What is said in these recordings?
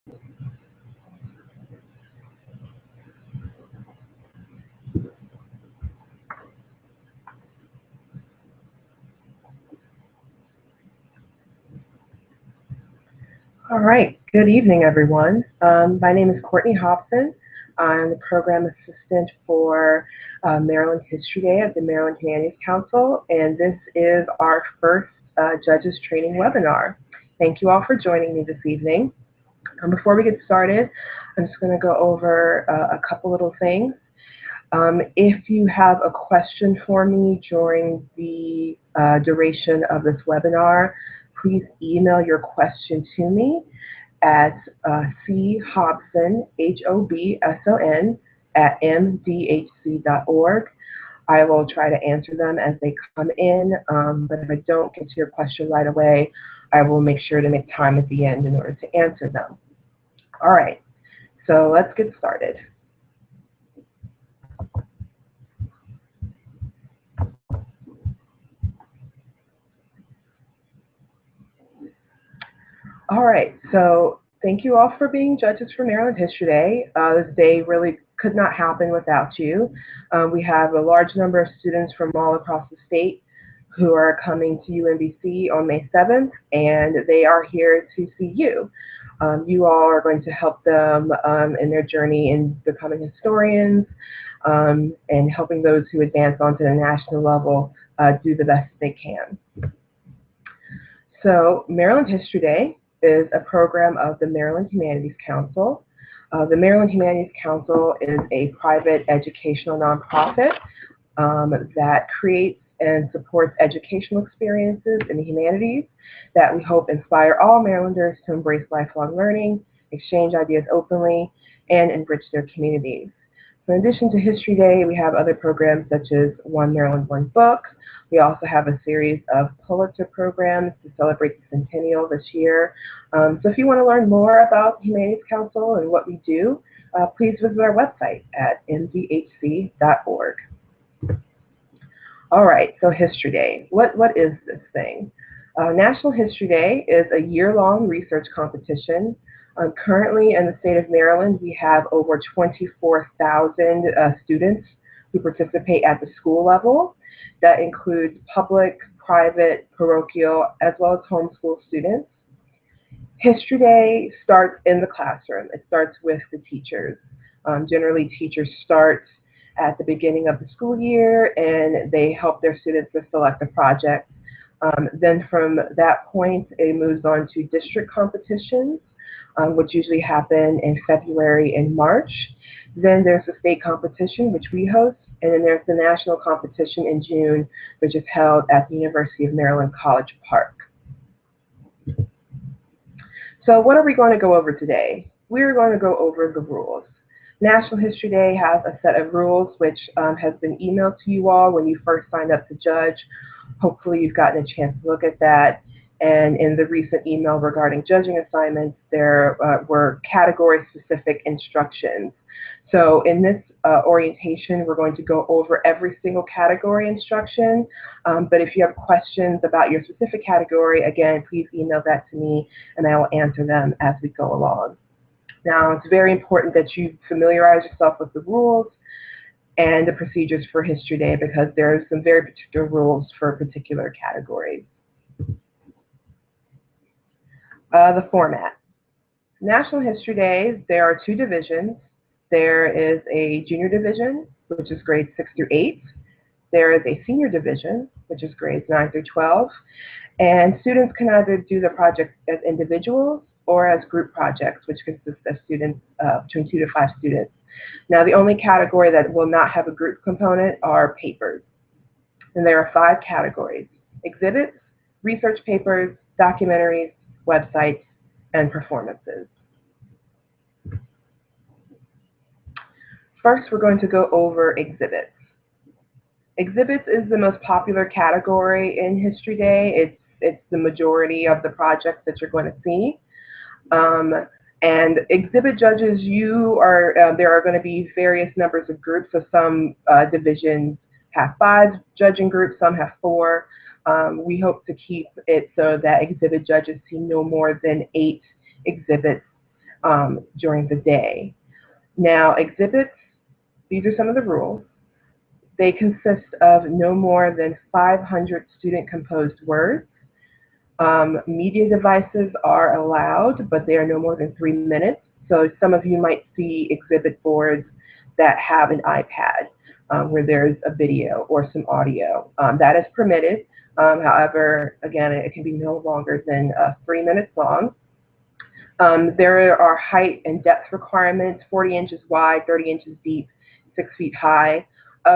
All right, good evening, everyone. My name is Courtney Hobson. I'm the program assistant for Maryland History Day at the Maryland Humanities Council, and this is our first Judges Training webinar. Thank you all for joining me this evening. Before we get started, I'm just going to go over a couple little things. If you have a question for me during the duration of this webinar, please email your question to me at chobson, Hobson, at mdhc.org. I will try to answer them as they come in, but if I don't get to your question right away, I will make sure to make time at the end in order to answer them. All right, so let's get started. All right, so thank you all for being judges for Maryland History Day. This day really could not happen without you. We have a large number of students from all across the state who are coming to UMBC on May 7th, and they are here to see you. You all are going to help them in their journey in becoming historians and helping those who advance onto the national level do the best they can. So Maryland History Day is a program of the Maryland Humanities Council. The Maryland Humanities Council is a private educational nonprofit that creates and supports educational experiences in the humanities that we hope inspire all Marylanders to embrace lifelong learning, exchange ideas openly, and enrich their communities. So in addition to History Day, we have other programs such as One Maryland, One Book. We also have a series of Pulitzer programs to celebrate the centennial this year. So if you want to learn more about the Humanities Council and what we do, please visit our website at mdhc.org. All right, so History Day. What is this thing? National History Day is a year-long research competition. Currently in the state of Maryland, we have over 24,000 students who participate at the school level. That includes public, private, parochial, as well as homeschool students. History Day starts in the classroom. It starts with the teachers. Generally, teachers start at the beginning of the school year, and they help their students to select a project. Then from that point, it moves on to district competitions, which usually happen in February and March. Then there's the state competition, which we host, and then there's the national competition in June, which is held at the University of Maryland College Park. So what are we going to go over today? We're going to go over the rules. National History Day has a set of rules which has been emailed to you all when you first signed up to judge. Hopefully you've gotten a chance to look at that. And in the recent email regarding judging assignments, there were category-specific instructions. So in this orientation, we're going to go over every single category instruction. But if you have questions about your specific category, again, please email that to me, and I will answer them as we go along. Now, it's very important that you familiarize yourself with the rules and the procedures for History Day because there are some very particular rules for particular categories. The format. National History Day, there are two divisions. There is a junior division, which is grades 6 through 8. There is a senior division, which is grades 9 through 12. And students can either do the project as individuals or as group projects, which consist of students between 2 to 5 students. Now, the only category that will not have a group component are papers. And there are 5 categories: exhibits, research papers, documentaries, websites, and performances. First, we're going to go over exhibits. Exhibits is the most popular category in History Day. It's the majority of the projects that you're going to see. And exhibit judges, there are going to be various numbers of groups. So some divisions have 5 judging groups, some have 4. We hope to keep it so that exhibit judges see no more than 8 exhibits during the day. Now, exhibits, these are some of the rules. They consist of no more than 500 student-composed words. Media devices are allowed, but they are no more than 3 minutes. So some of you might see exhibit boards that have an iPad where there's a video or some audio. That is permitted. However, again, it can be no longer than 3 minutes long. There are height and depth requirements, 40 inches wide, 30 inches deep, 6 feet high.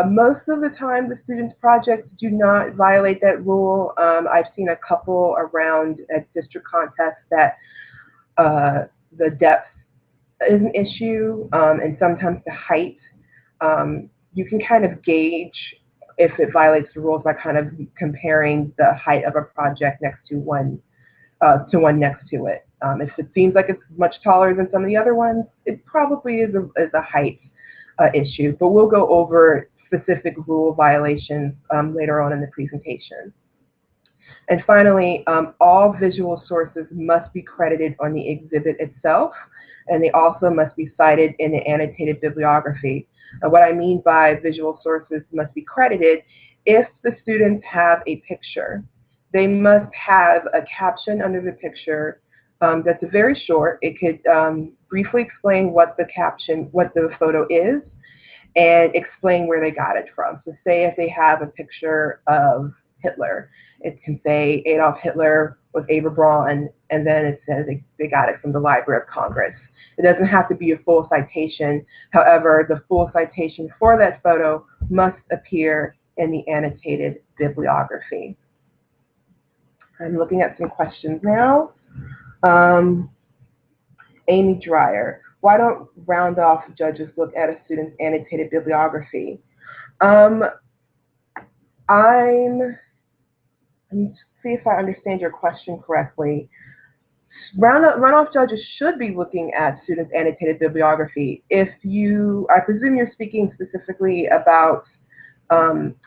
Most of the time, the students' projects do not violate that rule. I've seen a couple around at district contests that the depth is an issue, and sometimes the height. You can kind of gauge if it violates the rules by kind of comparing the height of a project next to one next to it. If it seems like it's much taller than some of the other ones, it probably is a height issue, but we'll go over specific rule violations later on in the presentation. And finally, all visual sources must be credited on the exhibit itself, and they also must be cited in the annotated bibliography. What I mean by visual sources must be credited, if the students have a picture, they must have a caption under the picture that's very short. It could briefly explain what the photo is, and explain where they got it from. So say if they have a picture of Hitler, it can say Adolf Hitler was Ava Braun, and then it says they got it from the Library of Congress. It doesn't have to be a full citation. However, the full citation for that photo must appear in the annotated bibliography. I'm looking at some questions now. Amy Dreyer, why don't round-off judges look at a student's annotated bibliography? Let me see if I understand your question correctly. Runoff judges should be looking at students' annotated bibliography. I presume you're speaking specifically about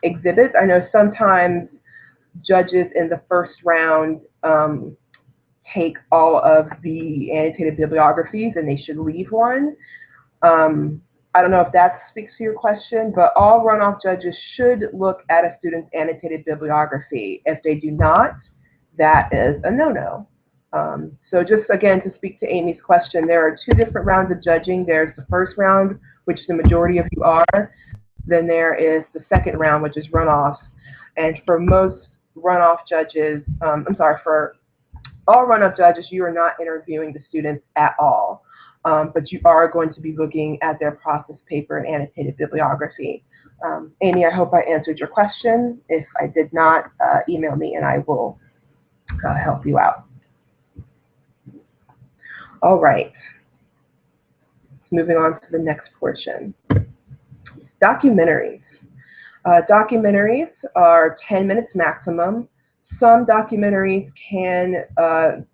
exhibits. I know sometimes judges in the first round take all of the annotated bibliographies and they should leave one. I don't know if that speaks to your question, but all runoff judges should look at a student's annotated bibliography. If they do not, that is a no-no. So just again, to speak to Amy's question, there are 2 different rounds of judging. There's the first round, which the majority of you are. Then there is the second round, which is runoff. And for most runoff judges, for all runoff judges, you are not interviewing the students at all. But you are going to be looking at their process paper and annotated bibliography. Amy, I hope I answered your question. If I did not, email me and I will help you out. All right, moving on to the next portion. Documentaries. Documentaries are 10 minutes maximum. Some documentaries can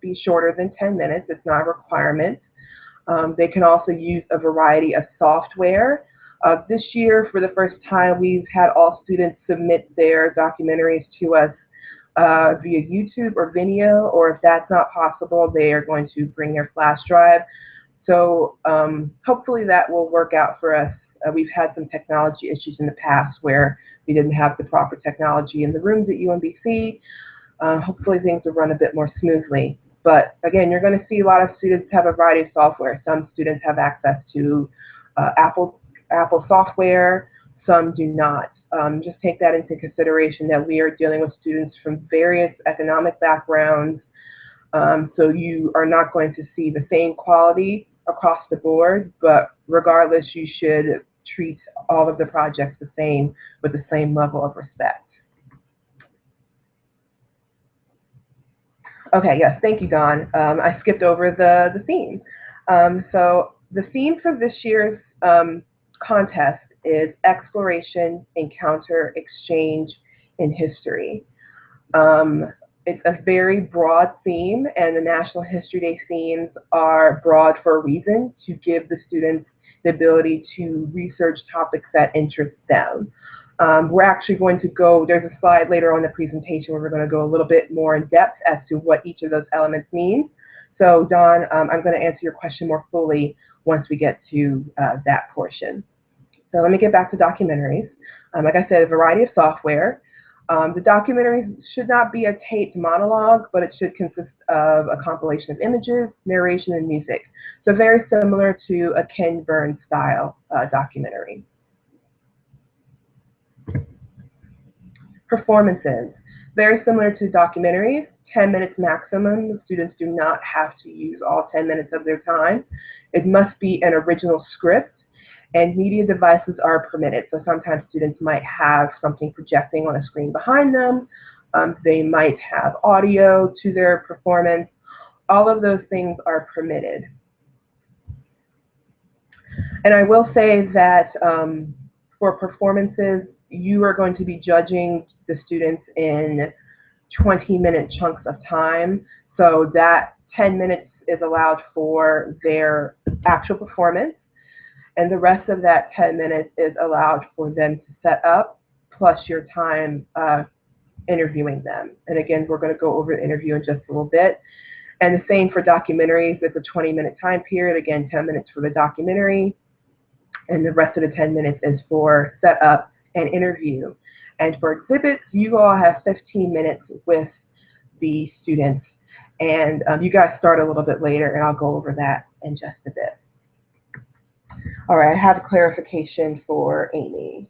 be shorter than 10 minutes. It's not a requirement. They can also use a variety of software. This year, for the first time, we've had all students submit their documentaries to us via YouTube or Vimeo, or if that's not possible, they are going to bring their flash drive. So hopefully that will work out for us. We've had some technology issues in the past where we didn't have the proper technology in the rooms at UMBC. Hopefully things will run a bit more smoothly. But again, you're going to see a lot of students have a variety of software. Some students have access to Apple software, some do not. Just take that into consideration that we are dealing with students from various economic backgrounds. So you are not going to see the same quality across the board, but regardless, you should treat all of the projects the same with the same level of respect. Okay, yes, thank you, Don. I skipped over the theme. So the theme for this year's contest is Exploration, Encounter, Exchange in History. It's a very broad theme, and the National History Day themes are broad for a reason, to give the students the ability to research topics that interest them. We're actually going to go, there's a slide later on in the presentation where we're going to go a little bit more in depth as to what each of those elements mean. So Dawn, I'm going to answer your question more fully once we get to that portion. So let me get back to documentaries. Like I said, a variety of software. The documentary should not be a taped monologue, but it should consist of a compilation of images, narration, and music. So very similar to a Ken Burns style documentary. Performances. Very similar to documentaries, 10 minutes maximum. The students do not have to use all 10 minutes of their time. It must be an original script, and media devices are permitted. So sometimes students might have something projecting on a screen behind them. They might have audio to their performance. All of those things are permitted. And I will say that for performances, you are going to be judging the students in 20-minute chunks of time. So that 10 minutes is allowed for their actual performance, and the rest of that 10 minutes is allowed for them to set up, plus your time interviewing them. And again, we're going to go over the interview in just a little bit. And the same for documentaries. It's a 20-minute time period. Again, 10 minutes for the documentary, and the rest of the 10 minutes is for setup and interview. And for exhibits, you all have 15 minutes with the students. And you guys start a little bit later, and I'll go over that in just a bit. All right, I have a clarification for Amy.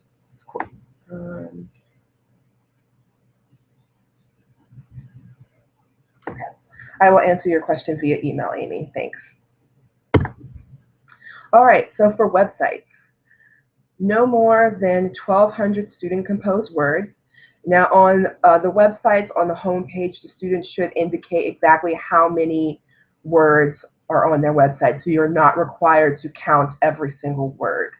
Okay. I will answer your question via email, Amy. Thanks. All right, so for websites, no more than 1,200 student-composed words. Now on the websites, on the home page, the students should indicate exactly how many words are on their website, so you're not required to count every single word.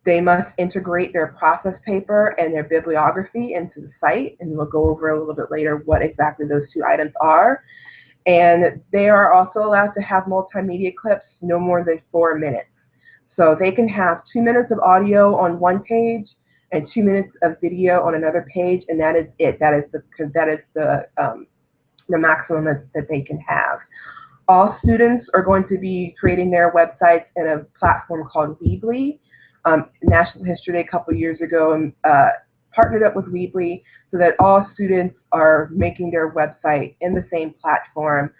They must integrate their process paper and their bibliography into the site, and we'll go over a little bit later what exactly those two items are. And they are also allowed to have multimedia clips no more than 4 minutes. So they can have 2 minutes of audio on one page and 2 minutes of video on another page, and that is it. That is the maximum that they can have. All students are going to be creating their websites in a platform called Weebly. National History Day a couple years ago partnered up with Weebly so that all students are making their website in the same platform,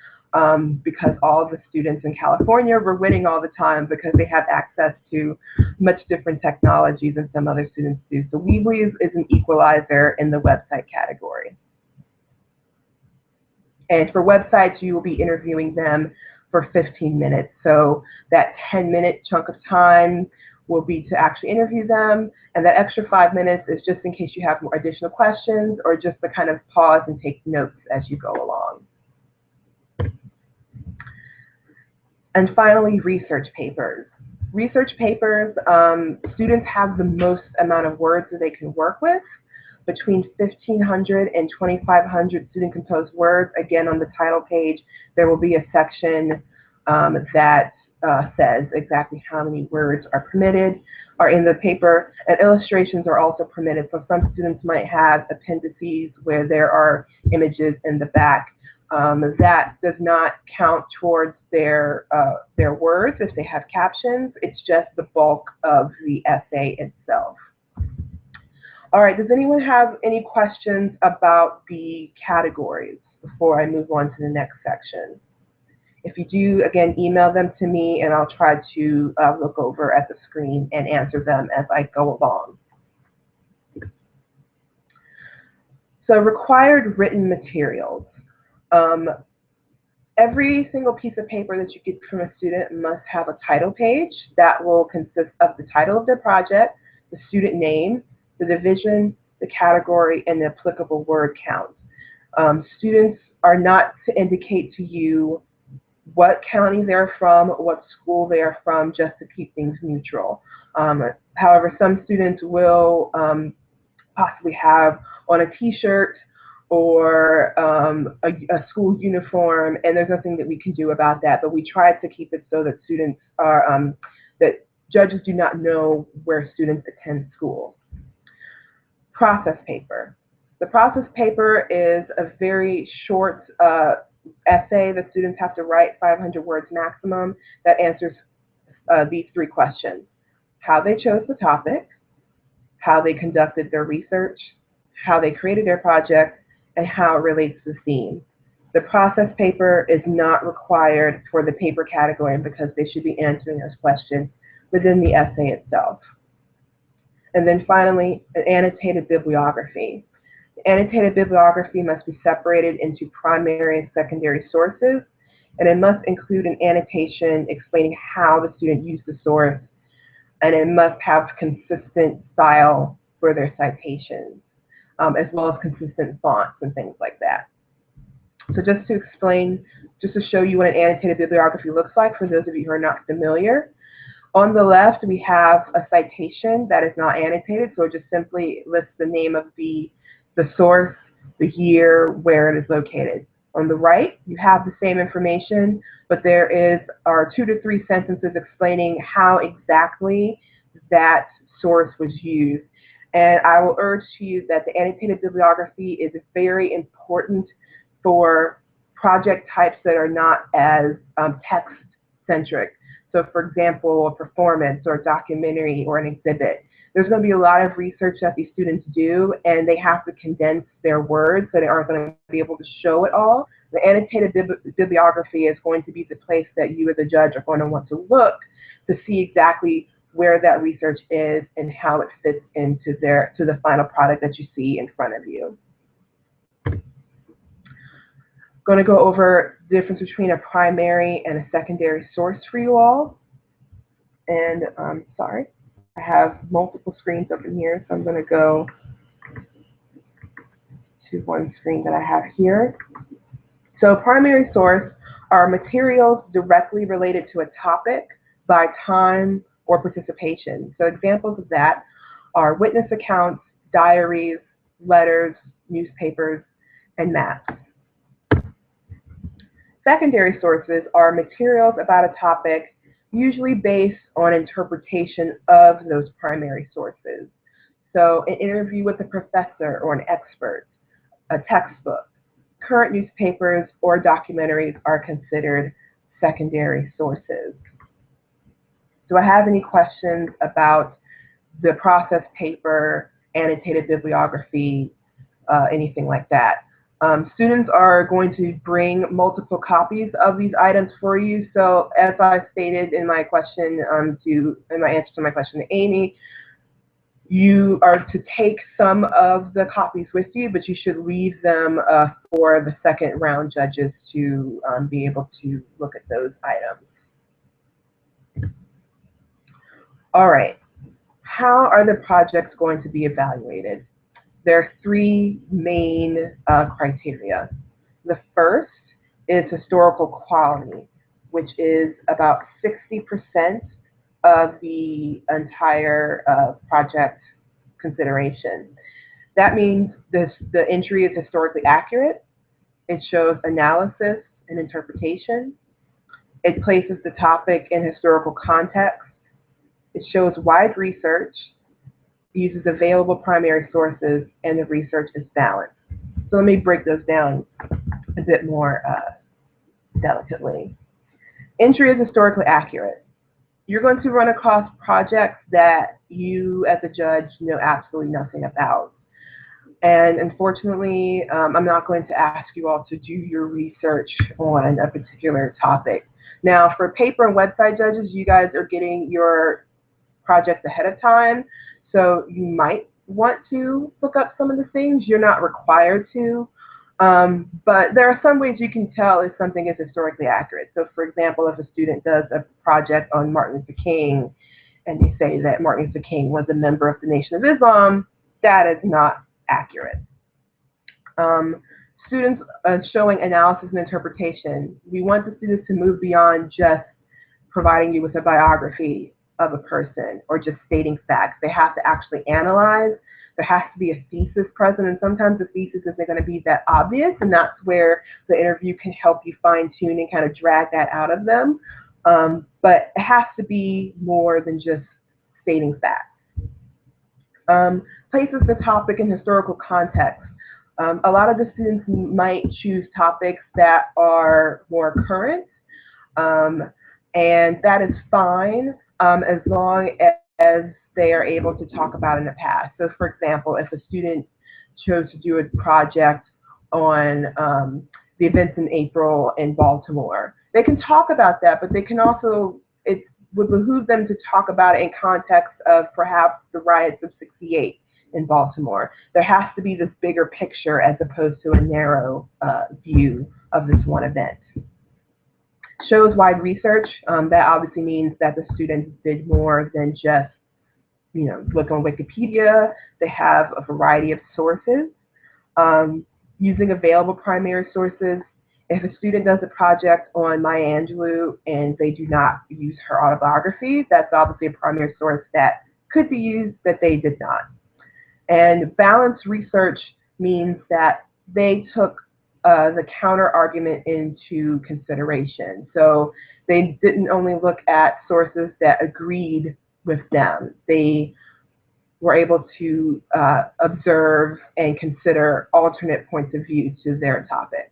because all the students in California were winning all the time because they have access to much different technologies than some other students do. So Weebly is an equalizer in the website category. And for websites, you will be interviewing them for 15 minutes. So that 10-minute chunk of time will be to actually interview them, and that extra 5 minutes is just in case you have more additional questions or just to kind of pause and take notes as you go along. And finally, research papers. Research papers, students have the most amount of words that they can work with, between 1,500 and 2,500 student-composed words. Again, on the title page, there will be a section that says exactly how many words are permitted, are in the paper, and illustrations are also permitted. So some students might have appendices where there are images in the back. That does not count towards their words if they have captions. It's just the bulk of the essay itself. All right, does anyone have any questions about the categories before I move on to the next section? If you do, again, email them to me and I'll try to look over at the screen and answer them as I go along. So required written materials. Every single piece of paper that you get from a student must have a title page that will consist of the title of their project, the student name, the division, the category, and the applicable word count. Students are not to indicate to you what county they're from, what school they are from, just to keep things neutral. However, some students will possibly have on a t-shirt or a school uniform, and there's nothing that we can do about that, but we try to keep it so that students are, that judges do not know where students attend school. Process paper. The process paper is a very short essay the students have to write, 500 words maximum, that answers these three questions: how they chose the topic, how they conducted their research, how they created their project, and how it relates to the theme. The process paper is not required for the paper category because they should be answering those questions within the essay itself. And then finally, an annotated bibliography. The annotated bibliography must be separated into primary and secondary sources, and it must include an annotation explaining how the student used the source, and it must have consistent style for their citations, as well as consistent fonts and things like that. So just to explain, just to show you what an annotated bibliography looks like for those of you who are not familiar, on the left we have a citation that is not annotated, so it just simply lists the name of the source, the year, where it is located. On the right, you have the same information, but there are 2 to 3 sentences explaining how exactly that source was used. And I will urge to you that the annotated bibliography is very important for project types that are not as text-centric. So for example, a performance or a documentary or an exhibit. There's going to be a lot of research that these students do, and they have to condense their words, so they aren't going to be able to show it all. The annotated bibliography is going to be the place that you as a judge are going to want to look to see exactly where that research is and how it fits into the final product that you see in front of you. Going to go over the difference between a primary and a secondary source for you all. And sorry, I have multiple screens open here, so I'm going to go to one screen that I have here. So primary source are materials directly related to a topic by time or participation. So examples of that are witness accounts, diaries, letters, newspapers, and maps. Secondary sources are materials about a topic, usually based on interpretation of those primary sources. So an interview with a professor or an expert, a textbook, current newspapers, or documentaries are considered secondary sources. Do I have any questions about the process paper, annotated bibliography, anything like that? Students are going to bring multiple copies of these items for you. So as I stated in my question in my answer to my question to Amy, you are to take some of the copies with you, but you should leave them for the second round judges to be able to look at those items. All right, how are the projects going to be evaluated? There are 3 main criteria. The first is historical quality, which is about 60% of the entire project consideration. That means the entry is historically accurate, it shows analysis and interpretation, it places the topic in historical context, it shows wide research, uses available primary sources, and the research is balanced. So let me break those down a bit more delicately. Entry is historically accurate. You're going to run across projects that you as a judge know absolutely nothing about. And unfortunately, I'm not going to ask you all to do your research on a particular topic. Now, for paper and website judges, you guys are getting your projects ahead of time, so you might want to look up some of the things. You're not required to, but there are some ways you can tell if something is historically accurate. So for example, if a student does a project on Martin Luther King and they say that Martin Luther King was a member of the Nation of Islam, that is not accurate. Students showing analysis and interpretation. We want the students to move beyond just providing you with a biography of a person or just stating facts. They have to actually analyze. There has to be a thesis present, and sometimes the thesis isn't going to be that obvious, and that's where the interview can help you fine-tune and kind of drag that out of them. But it has to be more than just stating facts. Places the topic in historical context. A lot of the students might choose topics that are more current, um, and that is fine as long as they are able to talk about in the past. So for example, if a student chose to do a project on the events in April in Baltimore, they can talk about that, but they can also, it would behoove them to talk about it in context of perhaps the riots of '68 in Baltimore. There has to be this bigger picture as opposed to a narrow view of this one event. Shows wide research, that obviously means that the students did more than just, look on Wikipedia. They have a variety of sources. Um, Using available primary sources, if a student does a project on Maya Angelou and they do not use her autobiography, that's obviously a primary source that could be used that they did not. And balanced research means that they took the counter argument into consideration. So they didn't only look at sources that agreed with them. They were able to observe and consider alternate points of view to their topic.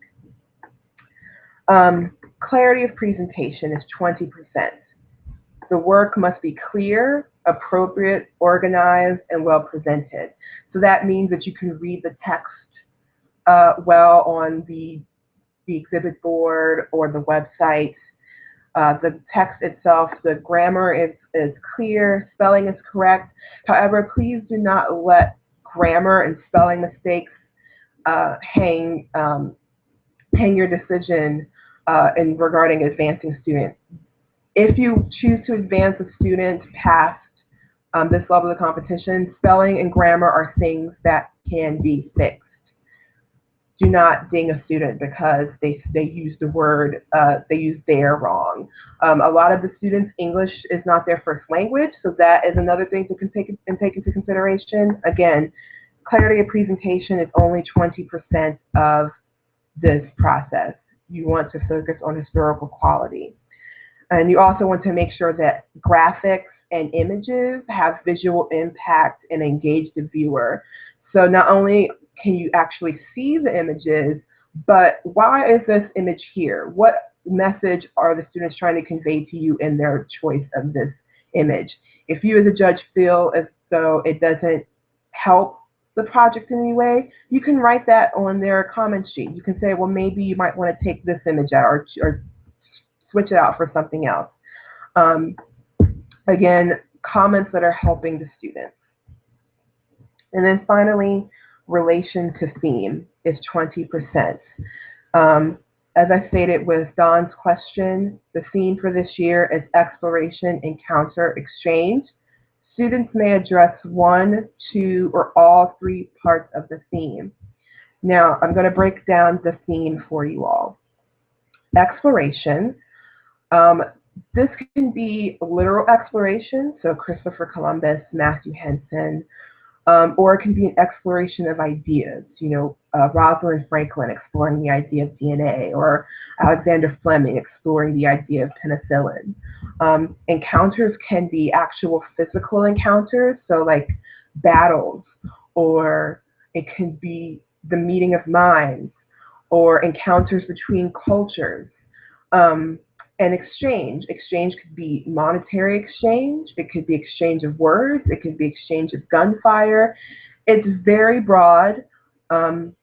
Clarity of presentation is 20%. The work must be clear, appropriate, organized, and well presented. So that means that you can read the text well on the exhibit board or the website. The text itself, the grammar is clear, spelling is correct. However, please do not let grammar and spelling mistakes hang your decision in regarding advancing students. If you choose to advance a student past this level of competition, spelling and grammar are things that can be fixed. Do not ding a student because they use the word, they use their wrong. A lot of the students, English is not their first language, so that is another thing to take into consideration. Again, clarity of presentation is only 20% of this process. You want to focus on historical quality. And you also want to make sure that graphics and images have visual impact and engage the viewer. So not only can you actually see the images, but why is this image here? What message are the students trying to convey to you in their choice of this image? If you as a judge feel as though it doesn't help the project in any way, you can write that on their comment sheet. You can say, well, maybe you might want to take this image out or switch it out for something else. Again, comments that are helping the students. And then finally, relation to theme is 20%. As I stated with Don's question, the theme for this year is exploration, encounter, exchange. Students may address one, two, or all three parts of the theme. Now, I'm going to break down the theme for you all. Exploration. This can be literal exploration, so Christopher Columbus, Matthew Henson, or it can be an exploration of ideas, Rosalind Franklin exploring the idea of DNA, or Alexander Fleming exploring the idea of penicillin. Encounters can be actual physical encounters, so like battles, or it can be the meeting of minds, or encounters between cultures. And exchange. Exchange could be monetary exchange. It could be exchange of words. It could be exchange of gunfire. It's very broad. A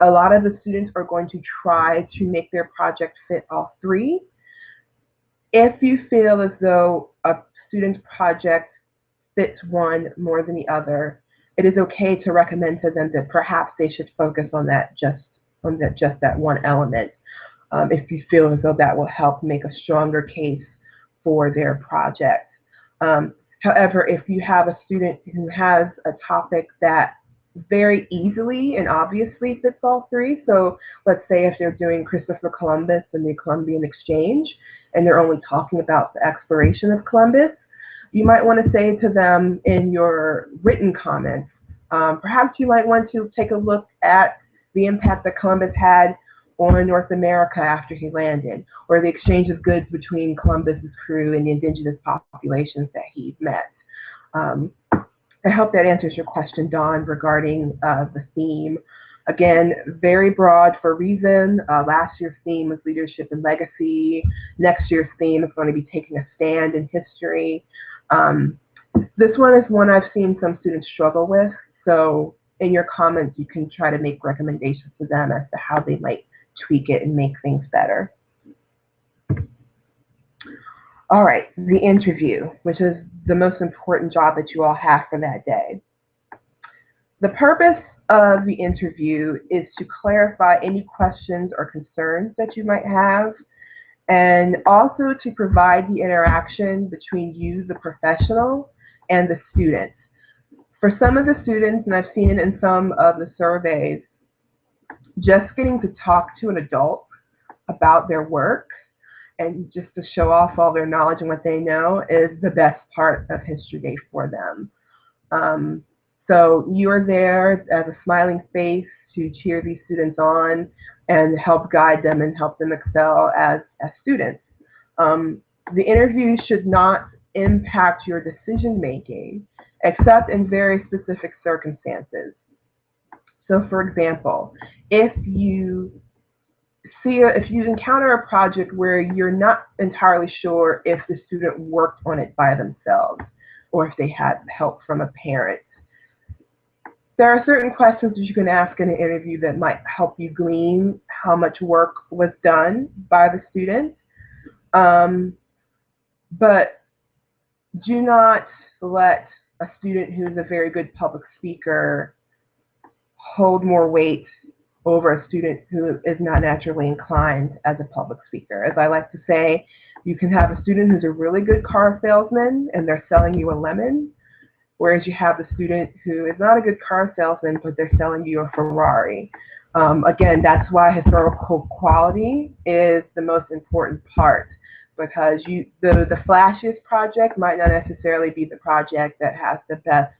lot of the students are going to try to make their project fit all three. If you feel as though a student's project fits one more than the other, it is okay to recommend to them that perhaps they should focus on just that one element. If you feel as though that will help make a stronger case for their project. However, if you have a student who has a topic that very easily and obviously fits all three, so let's say if they're doing Christopher Columbus and the Columbian Exchange, and they're only talking about the exploration of Columbus, you might want to say to them in your written comments, perhaps you might want to take a look at the impact that Columbus had on North America after he landed, or the exchange of goods between Columbus's crew and the indigenous populations that he met. I hope that answers your question, Dawn, regarding the theme. Again, very broad for a reason. Last year's theme was leadership and legacy. Next year's theme is going to be taking a stand in history. This one is one I've seen some students struggle with. So in your comments, you can try to make recommendations to them as to how they might tweak it and make things better. All right, the interview, which is the most important job that you all have for that day. The purpose of the interview is to clarify any questions or concerns that you might have, and also to provide the interaction between you, the professional, and the students. For some of the students, and I've seen it in some of the surveys, just getting to talk to an adult about their work and just to show off all their knowledge and what they know is the best part of History Day for them. So you are there as a smiling face to cheer these students on and help guide them and help them excel as students. The interview should not impact your decision making, except in very specific circumstances. So for example, if you encounter a project where you're not entirely sure if the student worked on it by themselves or if they had help from a parent, there are certain questions that you can ask in an interview that might help you glean how much work was done by the student. But do not let a student who's a very good public speaker hold more weight over a student who is not naturally inclined as a public speaker. As I like to say, you can have a student who's a really good car salesman and they're selling you a lemon, whereas you have the student who is not a good car salesman, but they're selling you a Ferrari. Again, that's why historical quality is the most important part, because the flashiest project might not necessarily be the project that has the best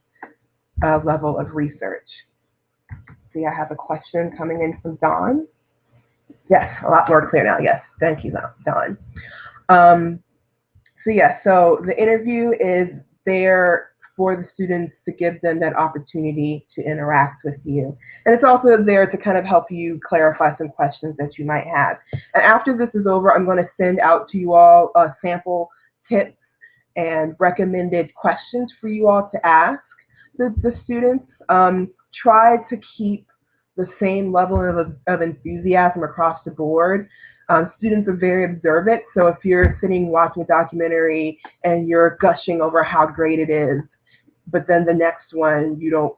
level of research. See, I have a question coming in from Dawn. Yes, a lot more clear now. Yes, thank you, Dawn. So the interview is there for the students to give them that opportunity to interact with you. And it's also there to kind of help you clarify some questions that you might have. And after this is over, I'm going to send out to you all sample tips and recommended questions for you all to ask the students. Try to keep the same level of enthusiasm across the board. Students are very observant, so if you're sitting watching a documentary and you're gushing over how great it is, but then the next one you don't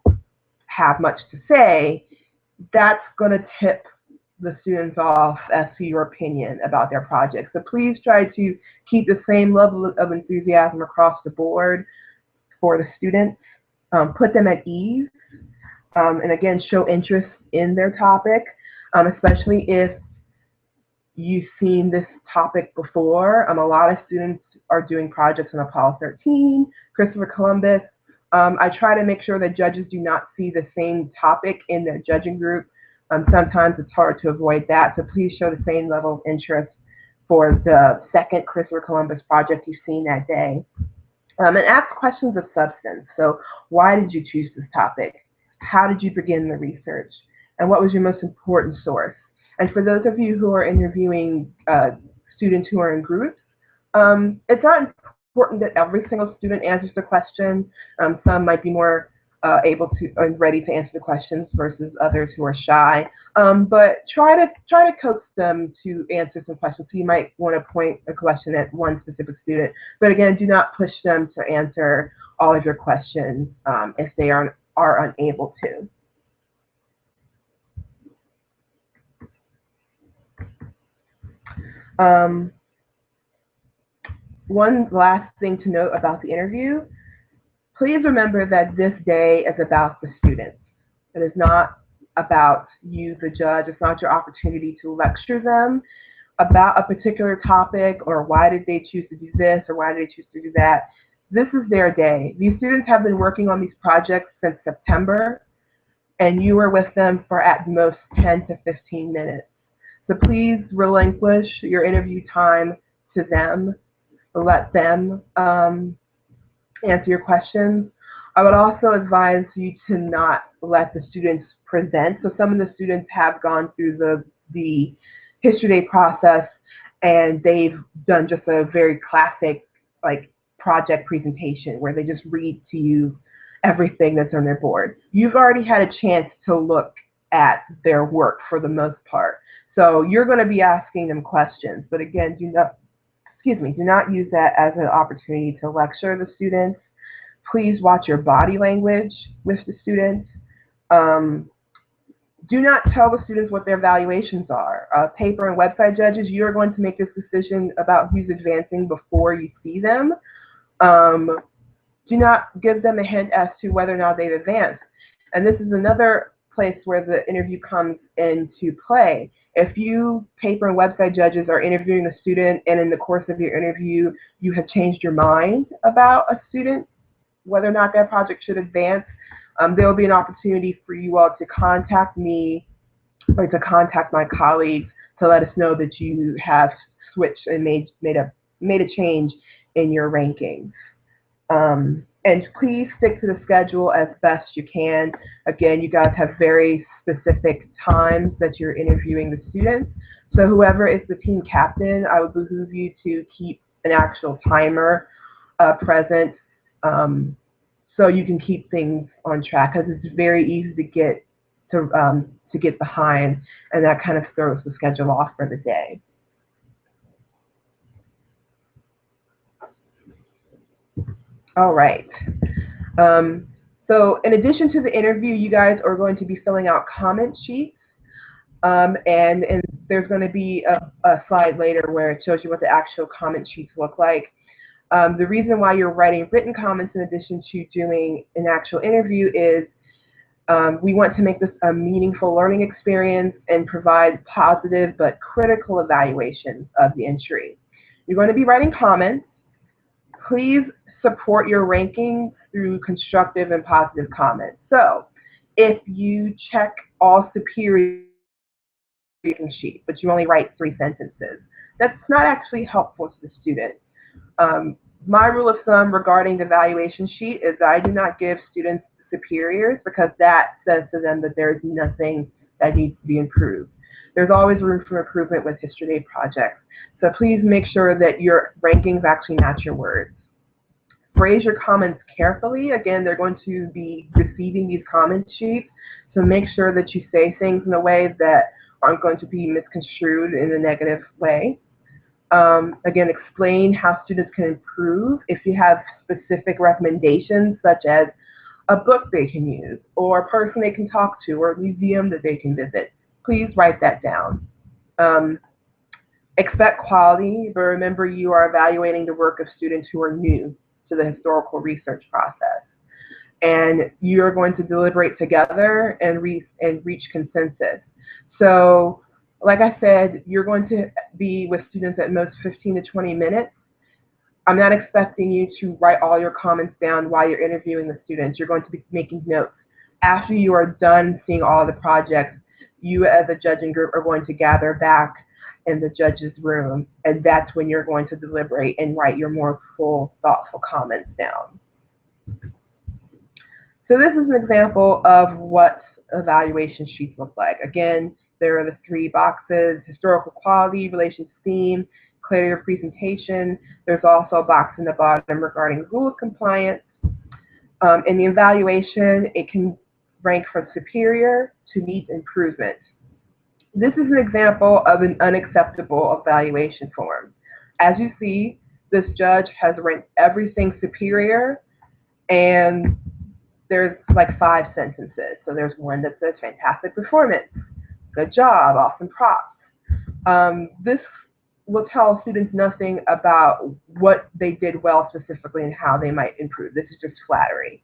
have much to say, that's going to tip the students off as to your opinion about their project. So please try to keep the same level of enthusiasm across the board for the students. Put them at ease. And again, show interest in their topic, especially if you've seen this topic before. A lot of students are doing projects on Apollo 13, Christopher Columbus. I try to make sure that judges do not see the same topic in their judging group. Sometimes it's hard to avoid that, so please show the same level of interest for the second Christopher Columbus project you've seen that day. And ask questions of substance. So why did you choose this topic? How did you begin the research? And what was your most important source? And for those of you who are interviewing students who are in groups, it's not important that every single student answers the question. Some might be more able to and ready to answer the questions versus others who are shy. But try to coax them to answer some questions. So you might want to point a question at one specific student. But again, do not push them to answer all of your questions if they are unable to. One last thing to note about the interview, please remember that this day is about the students. It is not about you, the judge. It's not your opportunity to lecture them about a particular topic or why did they choose to do this or why did they choose to do that. This is their day. These students have been working on these projects since September, and you were with them for at most 10 to 15 minutes. So please relinquish your interview time to them. Let them answer your questions. I would also advise you to not let the students present. So some of the students have gone through the History Day process, and they've done just a very classic like project presentation where they just read to you everything that's on their board. You've already had a chance to look at their work for the most part. So you're going to be asking them questions, but again, do not use that as an opportunity to lecture the students. Please watch your body language with the students. Do not tell the students what their evaluations are. Paper and website judges, you're going to make this decision about who's advancing before you see them. Do not give them a hint as to whether or not they've advanced. And this is another place where the interview comes into play. If you paper and website judges are interviewing a student and in the course of your interview you have changed your mind about a student, whether or not that project should advance, there will be an opportunity for you all to contact me or to contact my colleagues to let us know that you have switched and made a change in your rankings. And please stick to the schedule as best you can. Again, you guys have very specific times that you're interviewing the students. So whoever is the team captain, I would behoove you to keep an actual timer present so you can keep things on track, because it's very easy to get behind, and that kind of throws the schedule off for the day. All right. So in addition to the interview, you guys are going to be filling out comment sheets. And there's going to be a slide later where it shows you what the actual comment sheets look like. The reason why you're writing written comments in addition to doing an actual interview is we want to make this a meaningful learning experience and provide positive but critical evaluation of the entry. You're going to be writing comments. Please support your ranking through constructive and positive comments. So if you check all superior sheet, but you only write 3 sentences, that's not actually helpful to the student. My rule of thumb regarding the evaluation sheet is I do not give students superiors, because that says to them that there's nothing that needs to be improved. There's always room for improvement with History Day projects. So please make sure that your rankings actually match your words. Phrase your comments carefully. Again, they're going to be receiving these comment sheets, so make sure that you say things in a way that aren't going to be misconstrued in a negative way. Again, explain how students can improve. If you have specific recommendations, such as a book they can use, or a person they can talk to, or a museum that they can visit, please write that down. Expect quality, but remember you are evaluating the work of students who are new to the historical research process. And you're going to deliberate together and reach consensus. So, like I said, you're going to be with students at most 15 to 20 minutes. I'm not expecting you to write all your comments down while you're interviewing the students. You're going to be making notes. After you are done seeing all the projects, you as a judging group are going to gather back in the judge's room, and that's when you're going to deliberate and write your more full, thoughtful comments down. So this is an example of what evaluation sheets look like. Again, there are the 3 boxes: historical quality, relations theme, clarity of presentation. There's also a box in the bottom regarding rule of compliance. In the evaluation, it can rank from superior to needs improvement. This is an example of an unacceptable evaluation form. As you see, this judge has ranked everything superior, and there's like 5 sentences. So there's one that says fantastic performance, good job, awesome props. This will tell students nothing about what they did well specifically and how they might improve. This is just flattery.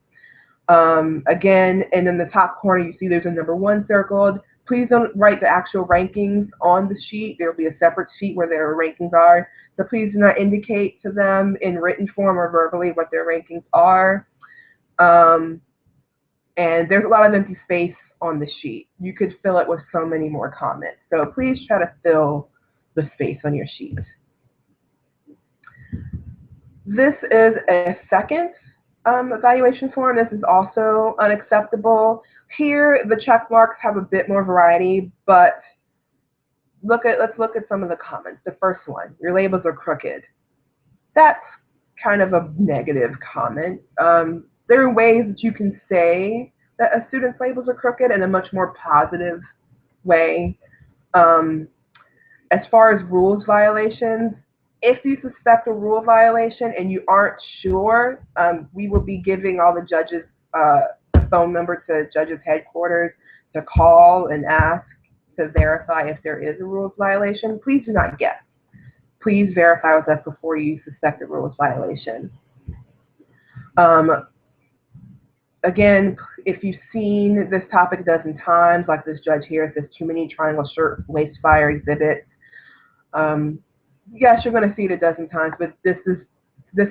Again, and in the top corner, you see there's a number 1 circled. Please don't write the actual rankings on the sheet. There will be a separate sheet where their rankings are. So please do not indicate to them in written form or verbally what their rankings are. And there's a lot of empty space on the sheet. You could fill it with so many more comments. So please try to fill the space on your sheet. This is a second evaluation form. This is also unacceptable. Here, the check marks have a bit more variety, but let's look at some of the comments. The first one, your labels are crooked. That's kind of a negative comment. There are ways that you can say that a student's labels are crooked in a much more positive way. As far as rules violations, if you suspect a rule violation and you aren't sure, we will be giving all the judges a phone number to judges headquarters to call and ask to verify if there is a rules violation. Please do not guess. Please verify with us before you suspect a rules violation. Again, if you've seen this topic a dozen times, like this judge here says too many triangle shirt waist fire exhibits, yes, you're going to see it a dozen times, but this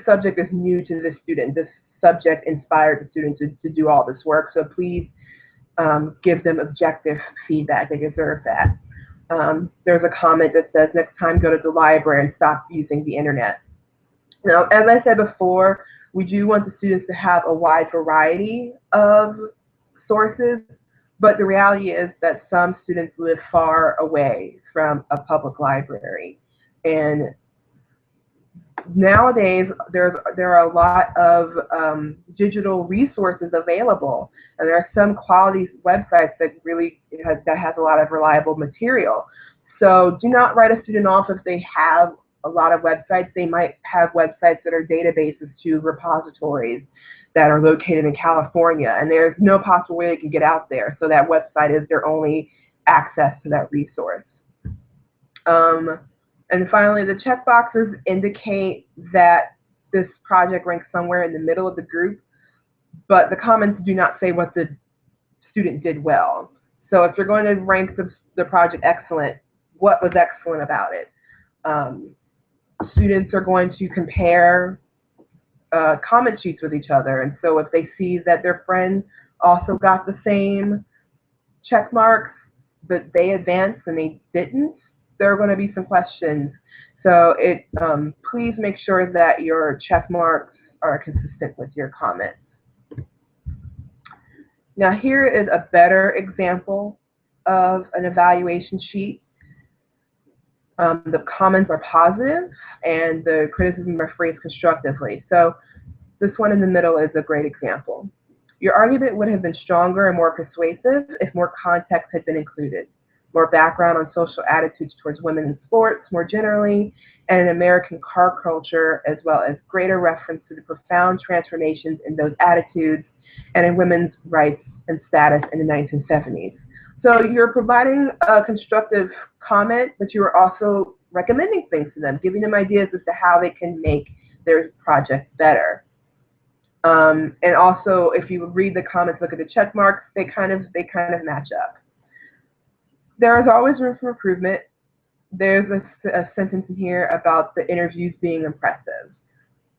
subject is new to this student. This subject inspired the student to do all this work, so please give them objective feedback. They deserve that. There's a comment that says, next time go to the library and stop using the internet. Now, as I said before, we do want the students to have a wide variety of sources, but the reality is that some students live far away from a public library. And nowadays, there are a lot of digital resources available, and there are some quality websites that really has a lot of reliable material. So do not write a student off if they have a lot of websites. They might have websites that are databases to repositories that are located in California, and there's no possible way they can get out there, so that website is their only access to that resource. And finally, the checkboxes indicate that this project ranks somewhere in the middle of the group, but the comments do not say what the student did well. So if you're going to rank the project excellent, what was excellent about it? Students are going to compare comment sheets with each other, and so if they see that their friend also got the same check marks, but they advanced and they didn't, there are going to be some questions. So please make sure that your check marks are consistent with your comments. Now here is a better example of an evaluation sheet. The comments are positive and the criticism are phrased constructively. So this one in the middle is a great example. Your argument would have been stronger and more persuasive if more context had been included. More background on social attitudes towards women in sports more generally, and in American car culture, as well as greater reference to the profound transformations in those attitudes and in women's rights and status in the 1970s. So you're providing a constructive comment, but you are also recommending things to them, giving them ideas as to how they can make their project better. And also, if you read the comments, look at the check marks, they kind of match up. There is always room for improvement. There's a sentence in here about the interviews being impressive.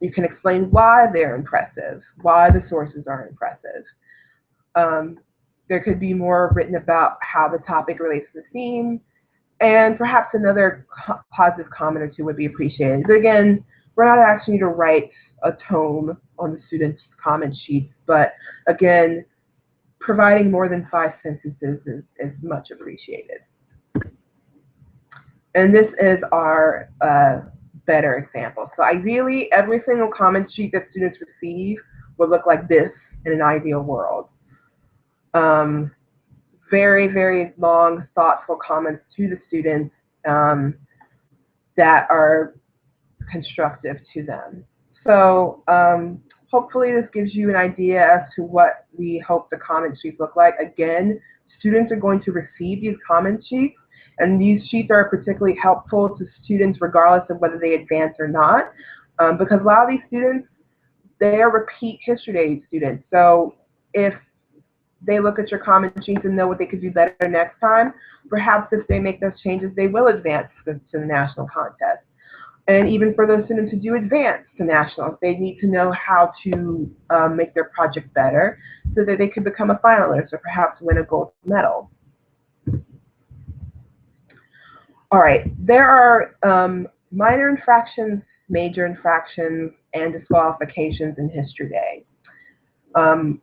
You can explain why they're impressive, why the sources are impressive. There could be more written about how the topic relates to the theme, and perhaps another positive comment or two would be appreciated. But again, we're not asking you to write a tome on the students' comment sheets, but again, providing more than 5 sentences is much appreciated. And this is our better example. So ideally, every single comment sheet that students receive would look like this in an ideal world. Very, very long, thoughtful comments to the students that are constructive to them. So hopefully this gives you an idea as to what we hope the comment sheets look like. Again, students are going to receive these comment sheets, and these sheets are particularly helpful to students regardless of whether they advance or not, because a lot of these students, they are repeat History Day students. So if they look at your comment sheets and know what they could do better next time, perhaps if they make those changes, they will advance to the national contest. And even for those students who do advance to nationals, they need to know how to make their project better so that they could become a finalist or perhaps win a gold medal. All right, there are minor infractions, major infractions, and disqualifications in History Day. Um,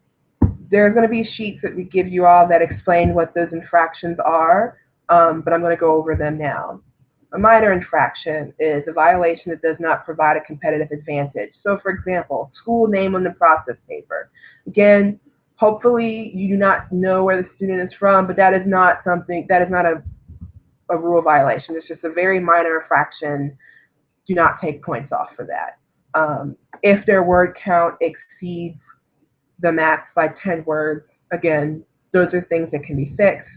there's going to be sheets that we give you all that explain what those infractions are, but I'm going to go over them now. A minor infraction is a violation that does not provide a competitive advantage. So, for example, school name on the process paper. Again, hopefully you do not know where the student is from, but that is not a rule violation. It's just a very minor infraction. Do not take points off for that. If their word count exceeds the max by 10 words, again, those are things that can be fixed,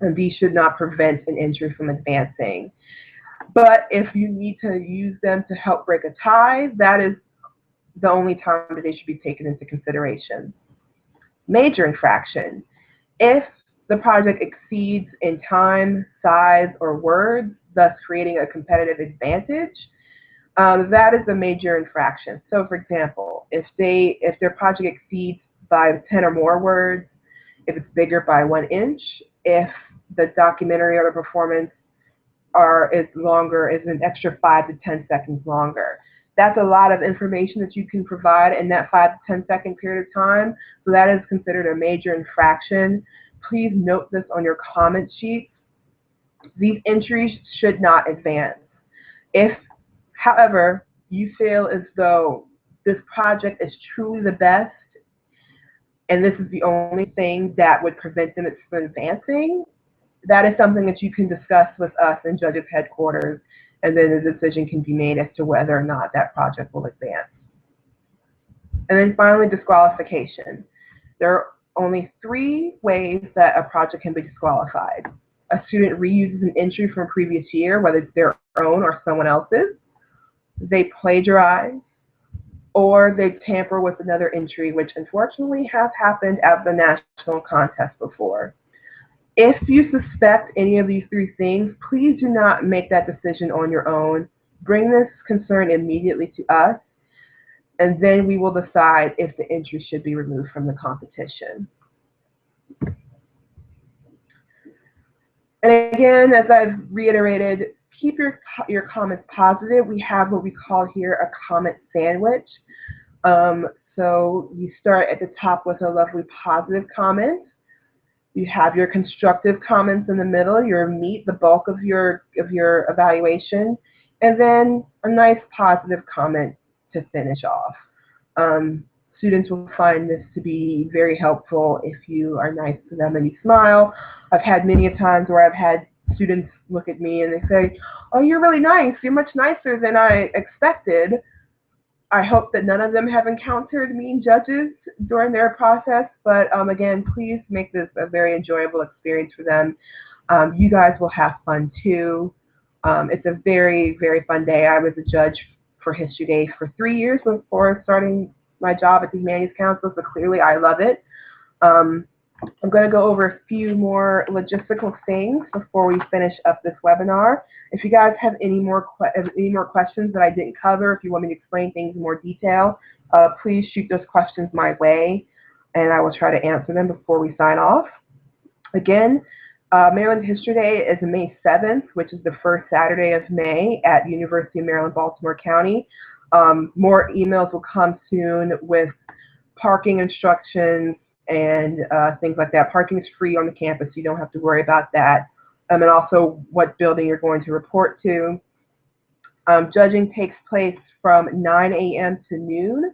and these should not prevent an entry from advancing. But if you need to use them to help break a tie, that is the only time that they should be taken into consideration. Major infraction. If the project exceeds in time, size, or words, thus creating a competitive advantage, that is a major infraction. So, for example, if their project exceeds by 10 or more words, if it's bigger by 1 inch, if the documentary or the performance is an extra 5 to 10 seconds longer. That's a lot of information that you can provide in that 5 to 10 second period of time. So that is considered a major infraction. Please note this on your comment sheet. These entries should not advance. If, however, you feel as though this project is truly the best and this is the only thing that would prevent them from advancing, that is something that you can discuss with us in Judges Headquarters, and then a decision can be made as to whether or not that project will advance. And then finally, disqualification. There are only 3 ways that a project can be disqualified. A student reuses an entry from a previous year, whether it's their own or someone else's. They plagiarize, or they tamper with another entry, which unfortunately has happened at the national contest before. If you suspect any of these 3 things, please do not make that decision on your own. Bring this concern immediately to us, and then we will decide if the entry should be removed from the competition. And again, as I've reiterated, keep your comments positive. We have what we call here a comment sandwich. So you start at the top with a lovely positive comment. You have your constructive comments in the middle, your meat, the bulk of your evaluation, and then a nice positive comment to finish off. Students will find this to be very helpful if you are nice to them and you smile. I've had many times where I've had students look at me and they say, "Oh, you're really nice. You're much nicer than I expected." I hope that none of them have encountered mean judges during their process, but again, please make this a very enjoyable experience for them. You guys will have fun too. It's a very, very fun day. I was a judge for History Day for 3 years before starting my job at the Humanities Council, so clearly I love it. I'm going to go over a few more logistical things before we finish up this webinar. If you guys have any more questions that I didn't cover, if you want me to explain things in more detail, please shoot those questions my way, and I will try to answer them before we sign off. Again, Maryland History Day is May 7th, which is the first Saturday of May at University of Maryland, Baltimore County. More emails will come soon with parking instructions and things like that. Parking is free on the campus, so you don't have to worry about that. And also what building you're going to report to. Judging takes place from 9 a.m. to noon.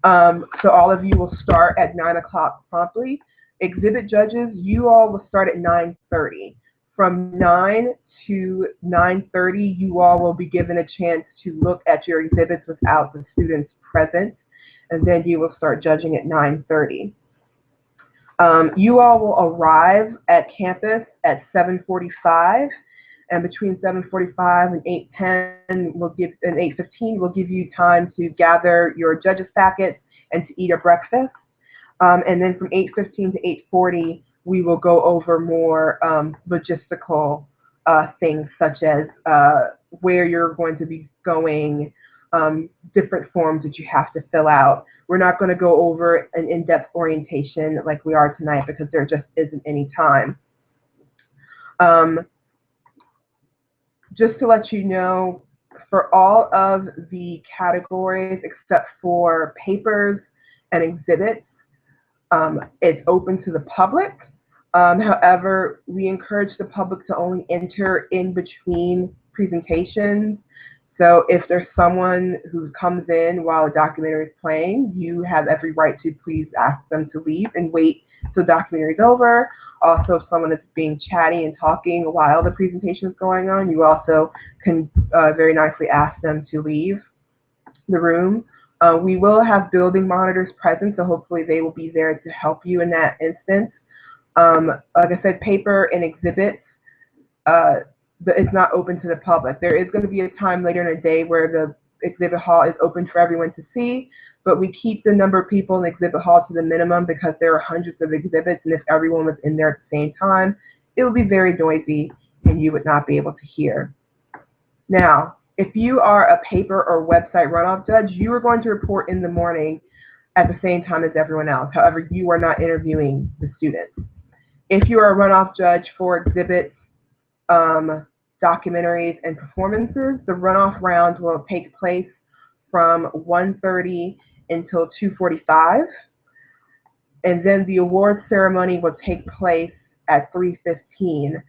So all of you will start at 9 o'clock promptly. Exhibit judges, you all will start at 9:30. From 9 to 9:30, you all will be given a chance to look at your exhibits without the students present, and then you will start judging at 9:30. You all will arrive at campus at 7:45, and between 7:45 and 8:10 and 8:15 will give you time to gather your judges packets and to eat a breakfast. And then from 8:15 to 8:40, we will go over more logistical things such as where you're going to be going, different forms that you have to fill out. We're not going to go over an in-depth orientation like we are tonight because there just isn't any time. Just to let you know, for all of the categories except for papers and exhibits. It's open to the public. However, we encourage the public to only enter in between presentations. So if there's someone who comes in while a documentary is playing, you have every right to please ask them to leave and wait till the documentary is over. Also, if someone is being chatty and talking while the presentation is going on, you also can very nicely ask them to leave the room. We will have building monitors present, so hopefully they will be there to help you in that instance. Like I said, paper and exhibits, it's not open to the public. There is going to be a time later in the day where the exhibit hall is open for everyone to see, but we keep the number of people in the exhibit hall to the minimum because there are hundreds of exhibits, and if everyone was in there at the same time, it would be very noisy and you would not be able to hear. Now, if you are a paper or website runoff judge, you are going to report in the morning at the same time as everyone else. However, you are not interviewing the students. If you are a runoff judge for exhibits, documentaries, and performances, the runoff round will take place from 1:30 until 2:45. And then the award ceremony will take place at 3:15.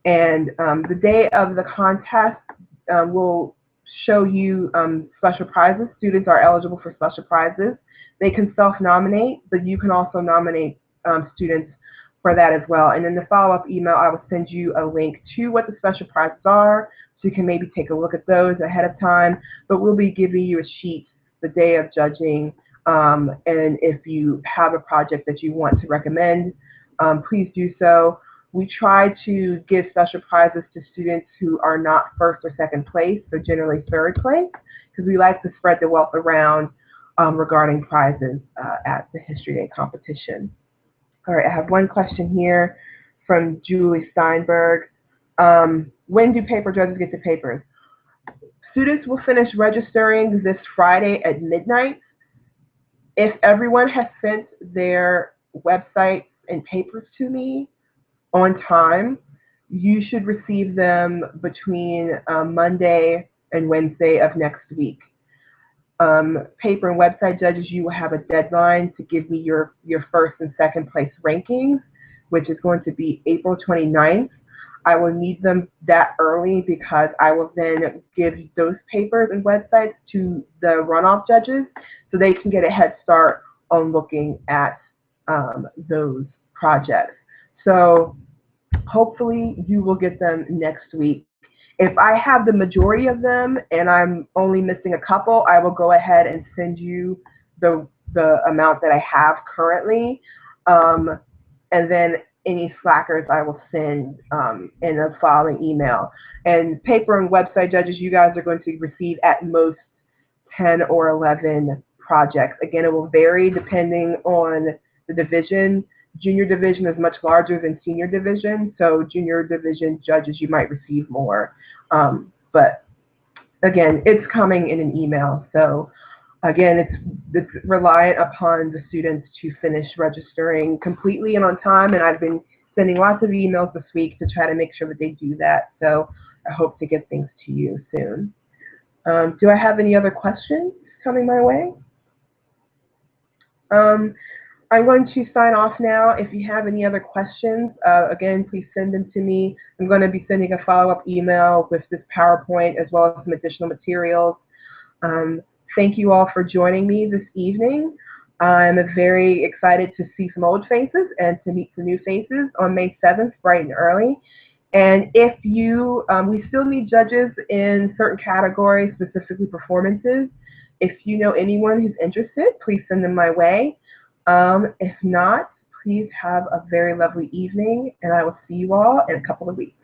And the day of the contest will show you special prizes. Students are eligible for special prizes. They can self-nominate, but you can also nominate students for that as well. And in the follow-up email, I will send you a link to what the special prizes are, so you can maybe take a look at those ahead of time. But we'll be giving you a sheet the day of judging. And if you have a project that you want to recommend, please do so. We try to give special prizes to students who are not first or second place, so generally third place, because we like to spread the wealth around regarding prizes at the History Day competition. All right, I have one question here from Julie Steinberg. When do paper judges get the papers? Students will finish registering this Friday at midnight. If everyone has sent their websites and papers to me on time, you should receive them between Monday and Wednesday of next week. Paper and website judges, you will have a deadline to give me your first and second place rankings, which is going to be April 29th. I will need them that early because I will then give those papers and websites to the runoff judges so they can get a head start on looking at those projects. So hopefully you will get them next week. If I have the majority of them and I'm only missing a couple, I will go ahead and send you the amount that I have currently. And then any slackers I will send in a following email. And paper and website judges, you guys are going to receive at most 10 or 11 projects. Again, it will vary depending on the division. Junior division is much larger than senior division, so junior division judges, you might receive more. But again, it's coming in an email. So again, it's reliant upon the students to finish registering completely and on time, and I've been sending lots of emails this week to try to make sure that they do that. So I hope to get things to you soon. Do I have any other questions coming my way? I'm going to sign off now. If you have any other questions, again, please send them to me. I'm going to be sending a follow-up email with this PowerPoint as well as some additional materials. Thank you all for joining me this evening. I'm very excited to see some old faces and to meet some new faces on May 7th, bright and early. And if you, we still need judges in certain categories, specifically performances. If you know anyone who's interested, please send them my way. If not, please have a very lovely evening, and I will see you all in a couple of weeks.